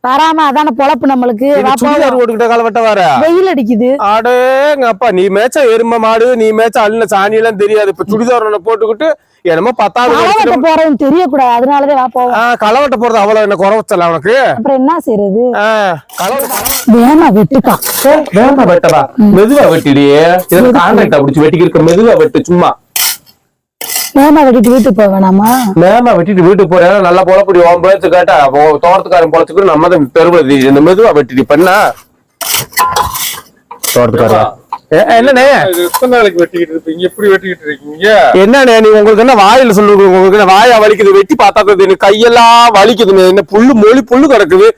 வராம அதான பொழப்பு நம்மளுக்கு. வெயில் அடிக்குது. அடேங்கப்பா, நீ மேய்ச்ச எருமை மாடு, நீ மேய்ச்ச அள்ளின சாணி எல்லாம் தெரியாது. இப்ப சுடிதார் போட்டுக்கிட்டு என்னமோ 10வது போறதுன்னு தெரியக்கூடாது, அதனாலதான் வா போவோம். களவட்ட போறது அவ்வளவு என்ன குறவச்சல உனக்கு? அப்புறம் என்ன செய்யறது? வேமா வெட்டுக்கா, வேமா வெட்டவா? மெதுவா வெட்டிடியே, கான்ட்ராக்டா பிடிச்சி வெட்டிக்கிருக்க. மெதுவா வெட்டு, சும்மா மேமா வெட்டிட்டு வீட்டுக்கு போக வேணாமா? மேமா வெட்டிட்டு வீட்டுக்கு போறேன். நல்லா பொழப்படி உன் பேச்சு கேட்டா தோட்டத்துக்காரன் பொழைச்சுக்கிட்டு நம்ம தான் தெருவது. இந்த மெதுவா வெட்டிட்டு பண்ணா தோட்டத்துக்காரா என்னண்ணே எத்தனை நாளைக்கு வெட்டிக்கிட்டு இருப்பீங்க? எப்படி வெட்டிக்கிட்டு இருக்கீங்க? என்னண்ணே நீ உங்களுக்கு என்ன வாயில சொல்லுங்க, உங்களுக்கு என்ன வாயா வலிக்குது? வெட்டி பார்த்தா எனக்கு கையெல்லாம் வலிக்குதுன்னு. என்ன புல்லு மொழி புல்லு கிடக்குது,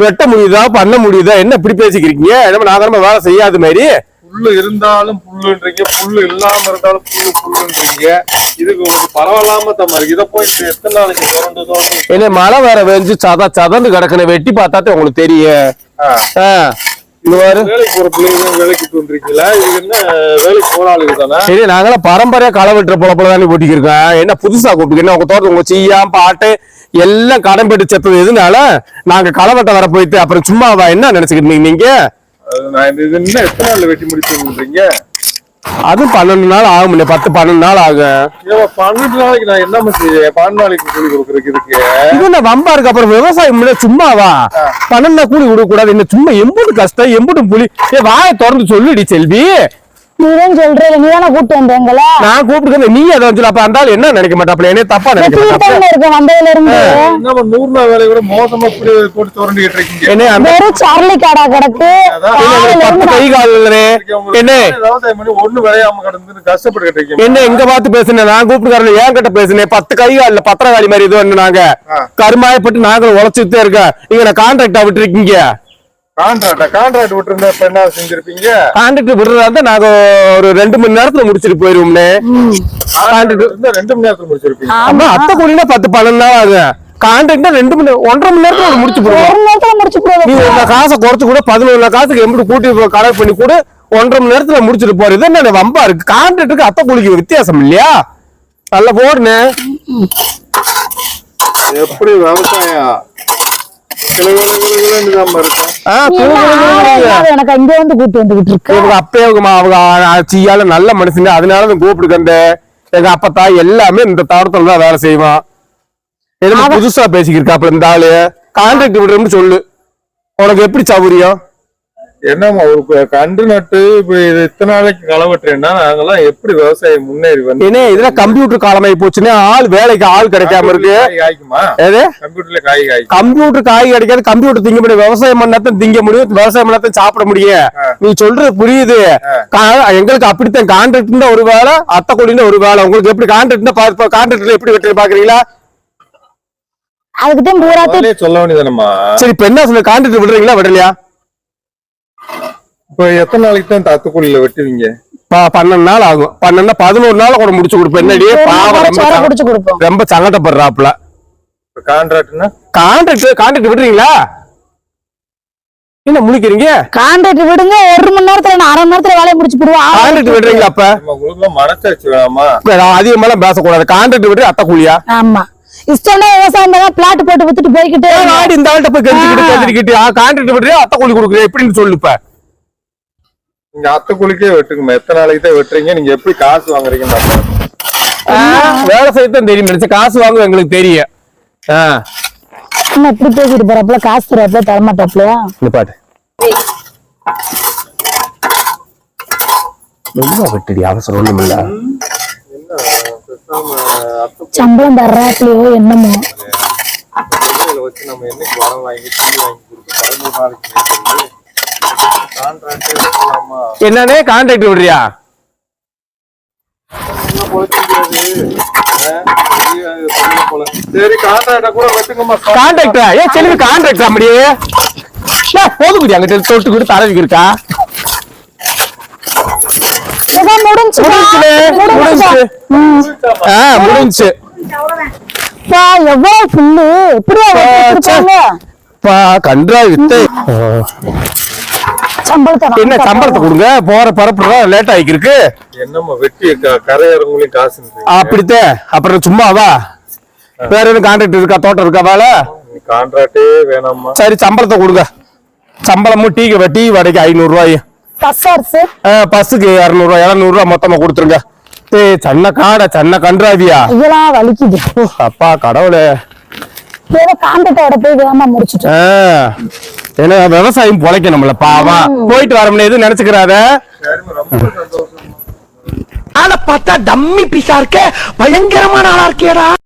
வெட்ட முடியுதா பண்ண முடியுதா? என்ன இப்படி பேசிக்கிறீங்க? என்ன நாகரமா வேலை செய்யாத மாதிரி? புல்லு இருந்தாலும் புல்லுன்றீங்க, புல்லு இல்லாம இருந்தாலும் புல்லுன்றீங்க. இதுக்கு உங்களுக்கு பரவாயில்லாம தம்மா இருக்கு. இதை போய் எத்தனை நாளைக்கு தோண்டு என்ன மழை வேற வெஞ்சு சதந்து கிடக்குன்னு வெட்டி பார்த்தாத்தே உங்களுக்கு தெரியும். வேலைக்கு போற பிள்ளைங்க வேலைக்கு வந்துருக்கீங்களா? இது என்ன வேலைக்கு போற ஆளுங்க தானே? சரி, நாங்களாம் பரம்பரையா களை வெட்டுற பொழப்பதானே போட்டிக்கிருக்கோம். என்ன புதுசா கூப்பிட்டு உங்க தோட்டம் உங்க செய்யாம பாட்டு எல்லாம் கடன் பெட்டு செத்தது எதுனால நாங்க களை வெட்ட வர போயிட்டு அப்புறம் சும்மா என்ன நினைச்சுக்கிட்டு நீங்க? என்ன எத்தனை நாள்ல வெட்டி முடிச்சுன்றீங்க? அது 12 நாள் ஆகும், 10-12 நாள் ஆகும். 12 நாளைக்கு நான் என்ன செய்ய? 12 நாளைக்கு கூலி கொடுக்குறதுக்கு இதுக்கு இது வம்பா இருக்கு. அப்புறம் விவசாயம் சும்மாவா 12 கூலி கொடுக்க கூடாது? என்ன சும்மா எம்புட்டு கஷ்டம், எம்புட்டு புலி. வாயை திறந்து சொல்லுடி செல்வி. நீதான் சொல்ற, நீதானே கூப்பிட்டு வந்தீங்களா? நான் கூப்பிட்டு நீ அதை வந்து அப்ப அந்த என்ன நினைக்க மாட்டாப்ல, என்ன தப்பா நினைக்க வந்ததுல இருந்து 100 நாள் வேலை கூட மோசமா இப்படி போட்டு தோண்டிட்டு இருக்கீங்க. சார்லி காடா கிடக்கு 10 கை கால் என்ன விவசாயம் பண்ணி ஒண்ணு விளையாம கிடந்து கஷ்டப்பட்டு இருக்கீங்க. என்ன எங்க பார்த்து பேசுனேன்? நான் கூப்பிட்டு ஏன் கிட்ட பேசுனேன்? 10 கை கால் பத்திரகாளி மாதிரி இது வந்து நாங்க கருமாயப்பட்டு நாங்களும் உழைச்சுட்டே இருக்கேன். நீங்க நான் கான்ட்ராக்டா விட்டு இருக்கீங்க. கான்ட்ராக்ட் விட்டுருந்தா இப்ப என்ன செஞ்சிருப்பீங்க? கான்ட்ராக்ட் விடுறதா நாங்க ஒரு 2 மணி நேரத்துல முடிச்சிட்டு போயிருவோம்னே. 2 மணி நேரத்துல முடிச்சிருப்பீங்க. ஆமா, அத்தை கூலினா 10-12 நாள் ஆகும். கான்ட்ராக்டா 1.5 மணி நேரத்துல முடிச்சு போடுவோம். நீ உங்க காசை குறைச்சு கூட 11 காசுக்கு எப்படி கூட்டி கலெக்ட் பண்ணி கூட 1.5 மணி நேரத்துல முடிச்சுட்டு போறது என்ன வம்பா இருக்கு? கான்ட்ராக்டுக்கு அத்தை கூலிக்கு வித்தியாசம் இல்லையா? நல்ல போடுனே. எப்படி விவசாயம் நல்ல மனுஷங்க, அதனாலதான் கூப்பிட்டு எங்க அப்பத்தா எல்லாமே இந்த தோட்டத்துலதான் வேலை செய்வான். புதுசா பேசிக்கிருக்காப்ல இந்த ஆளு. கான்ட்ராக்ட் விடுறோம்னு சொல்லு, உனக்கு எப்படி சௌகரியம்? என்னம்மா ஒரு கண்டு நட்டு இப்ப இது இத்தனை நாளைக்கு களவட்டுறேன்னா நாங்கெல்லாம் எப்படி விவசாயம் முன்னேறி வந்து? ஏன்னா இதெல்லாம் கம்ப்யூட்டர் காலமாயி போச்சுன்னா வேலைக்கு ஆள் கிடைக்காம இருக்கு. கம்ப்யூட்டர்ல காய் கம்ப்யூட்டர் காய் கிடைக்காது. கம்ப்யூட்டர் திங்க முடியும், விவசாயம் பண்ணாதான் திங்க முடியும், விவசாயம் பண்ணாதான் சாப்பிட முடியும். நீ சொல்றது புரியுது. எங்களுக்கு அப்படித்தான். கான்ட்ராக்ட் தான் ஒரு வேலை, அத்தை கூலின்னு ஒரு வேலை. உங்களுக்கு எப்படி கான்ட்ராக்ட்? கான்ட்ராக்ட்ல எப்படி வெற்றி பாக்குறீங்களா? அதுக்குதான் சொல்ல வேண்டியதானம்மா. சரி, இப்ப என்ன சொல்லு, கான்ட்ராக்ட் விடுறீங்களா விடலையா? இப்ப எத்தனை நாளைக்கு தான் தத்துக்குழியில வெட்டுவீங்க? 12 நாள் ஆகும். 11 நாள் கூட முடிச்சு கொடுப்பேன். என்னடி ரொம்ப சங்கடப்படுறாப்ல. கான்ட்ராக்ட் விடுறீங்களா? என்ன முடிக்கிறீங்க? கான்ட்ராக்ட் விடுங்க, 1 மணி நேரத்துல 1/2 மணி நேரத்துல வேலையை முடிச்சு போடுவோம். கான்ட்ராக்ட் விடுறீங்களா? அப்ப மனசாச்சு வேணாமா? அதிகமெல்லாம் பேசக்கூடாது. கான்ட்ராக்ட் விடுற அத்தை கூலியா? ஆமா, இஷ்டம்னா விவசாயம் தான் பிளாட் போட்டு வித்துட்டு போய்கிட்டு இந்த ஆள்கிட்ட போய் கெஞ்சிக்கிட்டு கான்ட்ராக்ட் விடுறியா அத்தை கூலி கொடுக்குறேன் எப்படின்னு சொல்லுப்ப. நீங்க அத்தை கூலிக்கே வெட்டுங்கம்மா. எத்தனை நாளைக்கு தான் வெட்டுறீங்க? நீங்க எப்படி காசு வாங்குறீங்க? வேலை செய்யத்தான் தெரியும் நினைச்சு காசு வாங்க எங்களுக்கு தெரியும். இப்படி பேசிட்டு போறப்பல காசு தரப்பல தரமாட்டாப்லையா? இந்த பாட்டு ரொம்ப வெட்டடி அவசரம் ஒண்ணும் இல்ல. சம்பளம் தர்றாப்லையோ என்னமோ வச்சு நம்ம என்னைக்கு வர வாங்கி தண்ணி வாங்கி கொடுத்து 13 நாளைக்கு என்னன்னே கான்ட்ராக்ட் விடுறியா? சரி, கான்ட்ராக்ட கூட வெட்டுங்கம்மா. கான்ட்ராக்டா? ஏன் செல்வி கான்ட்ராக்டா? அப்படியே போதும், அங்கிட்ட தொட்டு கூட தரவிக்கு இருக்கா? முடிஞ்சு எவ்வளவு புல்லு கன்றா வித்து. என்ன சம்பளத்தை கொடுங்க, போற பரப்புற லேட் ஆயிருக்கு. என்னம்மா வெட்டி கரையறவங்களையும் காசு அப்படித்தான். அப்புறம் சும்மாவா? வேற எதுவும் கான்ட்ராக்ட் இருக்கா? தோட்டம் இருக்கா? வேலை கான்ட்ராக்டே வேணாமா? சரி சம்பளத்தை கொடுங்க. சம்பளமும் டீ வடைக்கு 500 ரூபாய், பஸ்ஸார்ஸ் பஸ்ஸுக்கு 200 ரூபாய், 700 ரூபாய் மொத்தமா கொடுத்துருங்க. சன்ன காடை சன்ன கன்றாவியா இதெல்லாம் வலிக்குது. அப்பா கடவுளே. ஏதோ கான்ட்ராக்டோட போய் வேகமா முடிச்சிட்டோம். ஏன்னா விவசாயம் பொழைக்கணும்ல பாவம். போயிட்டு வரமுன்னு எதுவும் நினைச்சுக்கிறாத. சரிம்மா, ரொம்ப சந்தோஷம். ஆளை பார்த்தா டம்மி பீஸா இருக்க, பயங்கரமான ஆளா இருக்கேடா.